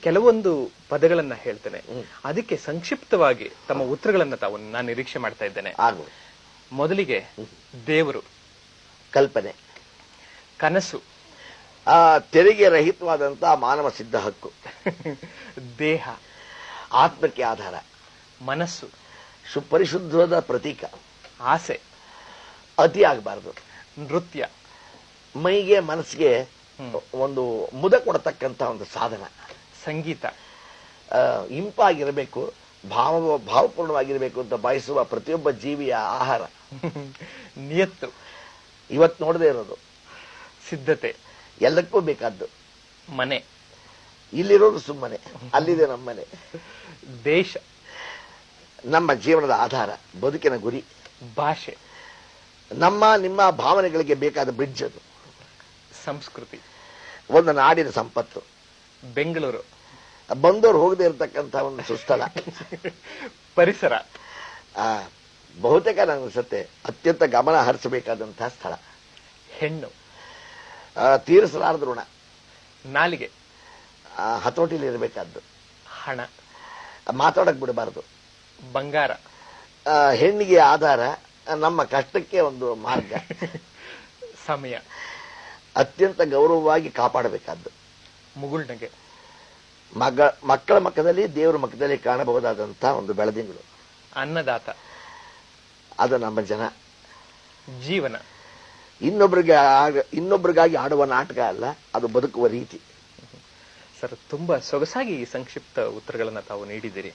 ಕೆಲವೊಂದು ಪದಗಳನ್ನ ಹೇಳ್ತೇನೆ, ಅದಕ್ಕೆ ಸಂಕ್ಷಿಪ್ತವಾಗಿ ತಮ್ಮ ಉತ್ತರಗಳನ್ನ ನಾನು ನಿರೀಕ್ಷೆ ಮಾಡ್ತಾ ಇದ್ದೇನೆ. ಮೊದಲಿಗೆ ದೇವರು, ಕಲ್ಪನೆ, ಕನಸು, ತೆರಿಗೆ ರಹಿತವಾದಂತಹ ಮಾನವ ಸಿದ್ಧ ಹಕ್ಕು, ದೇಹ, ಆತ್ಮಕ್ಕೆ ಆಧಾರ, ಮನಸ್ಸು, ಪರಿಶುದ್ಧವಾದ ಪ್ರತೀಕ, ಆಸೆ, ಅತಿ ಆಗಬಾರದು, ನೃತ್ಯ, ಮೈಗೆ ಮನಸ್ಸಿಗೆ ಒಂದು ಮುದ ಕೊಡತಕ್ಕಂತ ಒಂದು ಸಾಧನ, ಸಂಗೀತ, ಇಂಪಾಗಿರಬೇಕು, ಭಾವಪೂರ್ಣವಾಗಿರಬೇಕು ಅಂತ ಬಯಸುವ ಪ್ರತಿಯೊಬ್ಬ ಜೀವಿಯ ಆಹಾರ, ನಿಯತ್ತು, ಇವತ್ತು ನೋಡದೇ ಇರೋದು, ಸಿದ್ಧತೆ, ಎಲ್ಲಕ್ಕೂ ಬೇಕಾದ್ದು, ಮನೆ, ಇಲ್ಲಿರೋದು ಸುಮ್ಮನೆ, ಅಲ್ಲಿದೆ ನಮ್ಮನೆ, ದೇಶ, ನಮ್ಮ ಜೀವನದ ಆಧಾರ, ಬದುಕಿನ ಗುರಿ, ಭಾಷೆ, ನಿಮ್ಮ ಭಾವನೆಗಳಿಗೆ ಬೇಕಾದ ಬ್ರಿಡ್ಜ್ ಅದು, ಸಂಸ್ಕೃತಿ, ಒಂದು ನಾಡಿನ ಸಂಪತ್ತು, ಬೆಂಗಳೂರು, ಬಂದವರು ಹೋಗದೆ ಇರತಕ್ಕಂತ ಒಂದು ಸುಸ್ಥಳ, ಪರಿಸರ, ಬಹುತೇಕ ನನಗನ್ಸುತ್ತೆ ಅತ್ಯಂತ ಗಮನ ಹರಿಸಬೇಕಾದಂತಹ ಸ್ಥಳ, ಹೆಣ್ಣು, ತೀರಿಸಲಾರದ ಋಣ, ನಾಲಿಗೆ, ಹತೋಟಿಲಿ ಇರಬೇಕಾದ್ದು, ಹಣ, ಮಾತಾಡಕ್ ಬಿಡಬಾರದು, ಬಂಗಾರ, ಹೆಣ್ಣಿಗೆ ಆಧಾರ, ನಮ್ಮ ಕಷ್ಟಕ್ಕೆ ಒಂದು ಮಾರ್ಗ, ಸಮಯ, ಅತ್ಯಂತ ಗೌರವವಾಗಿ ಕಾಪಾಡಬೇಕಾದ್ದು, ಮುಗುಳ್ನಗೆ, ಮಕ್ಕಳ ಮಕ್ಕದಲ್ಲಿ ದೇವರ ಮಕ್ಕದಲ್ಲಿ ಕಾಣಬಹುದಾದಂತಹ ಒಂದು ಬೆಳದಿಂಗಳು, ಅನ್ನದಾತ, ಅದು ನಮ್ಮ ಜನ, ಜೀವನ, ಇನ್ನೊಬ್ಬರಿಗಾಗಿ ಆಡುವ ನಾಟಕ ಅಲ್ಲ, ಅದು ಬದುಕುವ ರೀತಿ. ಸರ್, ತುಂಬಾ ಸೊಗಸಾಗಿ ಈ ಸಂಕ್ಷಿಪ್ತ ಉತ್ತರಗಳನ್ನ ತಾವು ನೀಡಿದ್ದೀರಿ.